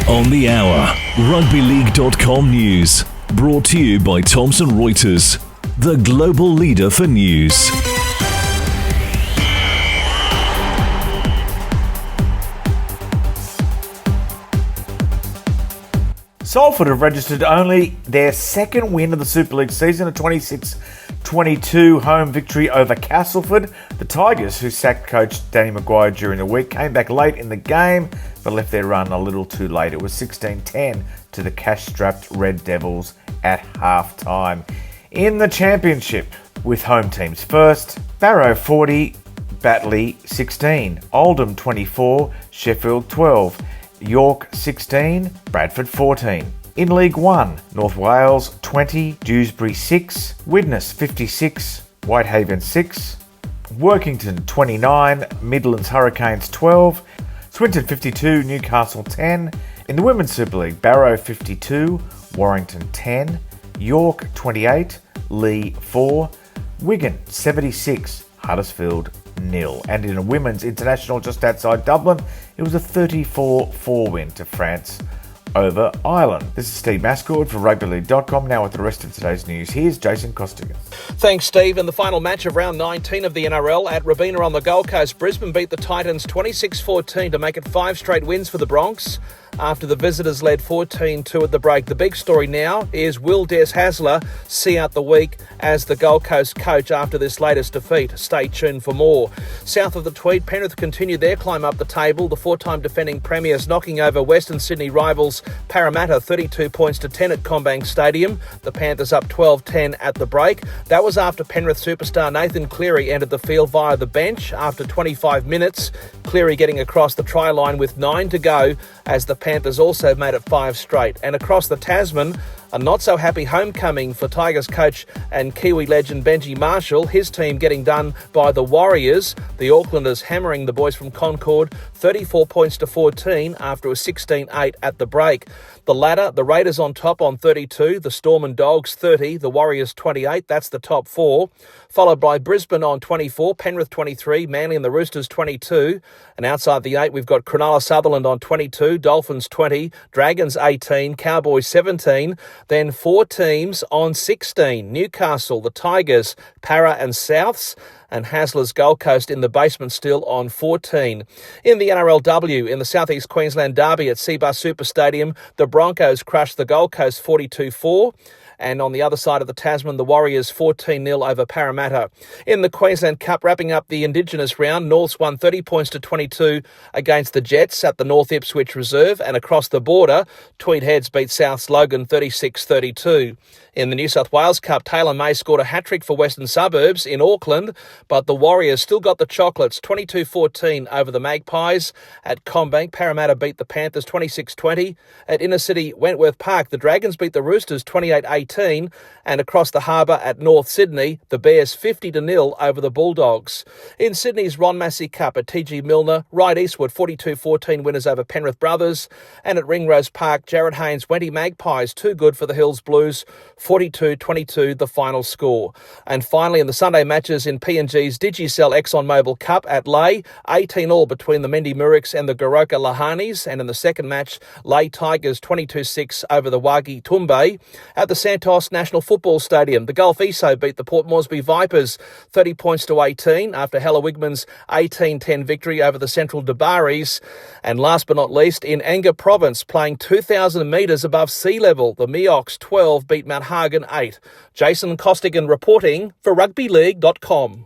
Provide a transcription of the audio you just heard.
On the hour, rugbyleague.com news. Brought to you by Thomson Reuters, the global leader for news. Salford have registered only their second win of the Super League season, a 26-22 home victory over Castleford. The Tigers, who sacked coach Danny Maguire during the week, came back late in the game but left their run a little too late. It was 16-10 to the cash-strapped Red Devils at half-time. In the championship, with home teams first, Barrow 40, Batley 16, Oldham 24, Sheffield 12, York 16, Bradford 14. In League 1, North Wales 20, Dewsbury 6, Widnes 56, Whitehaven 6, Workington 29, Midlands Hurricanes 12, Swinton 52, Newcastle 10. In the Women's Super League, Barrow 52, Warrington 10, York 28, Leigh 4, Wigan 76, Huddersfield 0. And in a women's international just outside Dublin, it was a 34-4 win to France over Ireland. This is Steve Mascord for rugbyleague.com. Now with the rest of today's news, here's Jason Costigan. Thanks, Steve. In the final match of round 19 of the NRL at Robina on the Gold Coast, Brisbane beat the Titans 26-14 to make it 5 straight wins for the Bronx after the visitors led 14-2 at the break. The big story now is, will Des Hasler see out the week as the Gold Coast coach after this latest defeat? Stay tuned for more. South of the Tweed, Penrith continued their climb up the table. The 4-time defending premiers knocking over Western Sydney rivals Parramatta 32 points to 10 at CommBank Stadium. The Panthers up 12-10 at the break. That was after Penrith superstar Nathan Cleary entered the field via the bench after 25 minutes. Cleary getting across the try line with 9 to go as the Panthers also made it 5 straight. And across the Tasman, a not-so-happy homecoming for Tigers coach and Kiwi legend Benji Marshall, his team getting done by the Warriors. The Aucklanders hammering the boys from Concord 34 points to 14 after a 16-8 at the break. The latter, the Raiders on top on 32, the Storm and Dogs 30, the Warriors 28, that's the top 4. Followed by Brisbane on 24, Penrith 23, Manly and the Roosters 22. And outside the 8, we've got Cronulla Sutherland on 22, Dolphins 20, Dragons 18, Cowboys 17. Then 4 teams on 16, Newcastle, the Tigers, Para and Souths, and Hasler's Gold Coast in the basement still on 14. In the NRLW, in the South East Queensland Derby at Cbus Super Stadium, the Broncos crushed the Gold Coast 42-4. And on the other side of the Tasman, the Warriors 14-0 over Parramatta. In the Queensland Cup, wrapping up the Indigenous round, Norths won 30 points to 22 against the Jets at the North Ipswich Reserve. And across the border, Tweed Heads beat Souths Logan 36-32. In the New South Wales Cup, Taylor May scored a hat-trick for Western Suburbs in Auckland, but the Warriors still got the chocolates 22-14 over the Magpies. At CommBank, Parramatta beat the Panthers 26-20. At Inner City Wentworth Park, the Dragons beat the Roosters 28-18. And across the harbour at North Sydney, the Bears 50-0 over the Bulldogs. In Sydney's Ron Massey Cup at TG Milner, Ryde Eastwood 42-14 winners over Penrith Brothers. And at Ringrose Park, Jared Haynes Wenty Magpies too good for the Hills Blues 42-22 the final score. And finally in the Sunday matches in PNG's Digicel ExxonMobil Cup at Leigh, 18-all between the Mendy Muriks and the Goroka Lahanis. And in the second match, Leigh Tigers 22-6 over the Wagi Tumbe. At the Santos National Football Stadium, the Gulf ESO beat the Port Moresby Vipers 30 points to 18 after Hella Wigman's 18-10 victory over the Central Dabaris. And last but not least, in Enga Province, playing 2,000 metres above sea level, the Miox 12 beat Mount Hagen 8. Jason Costigan reporting for rugbyleague.com.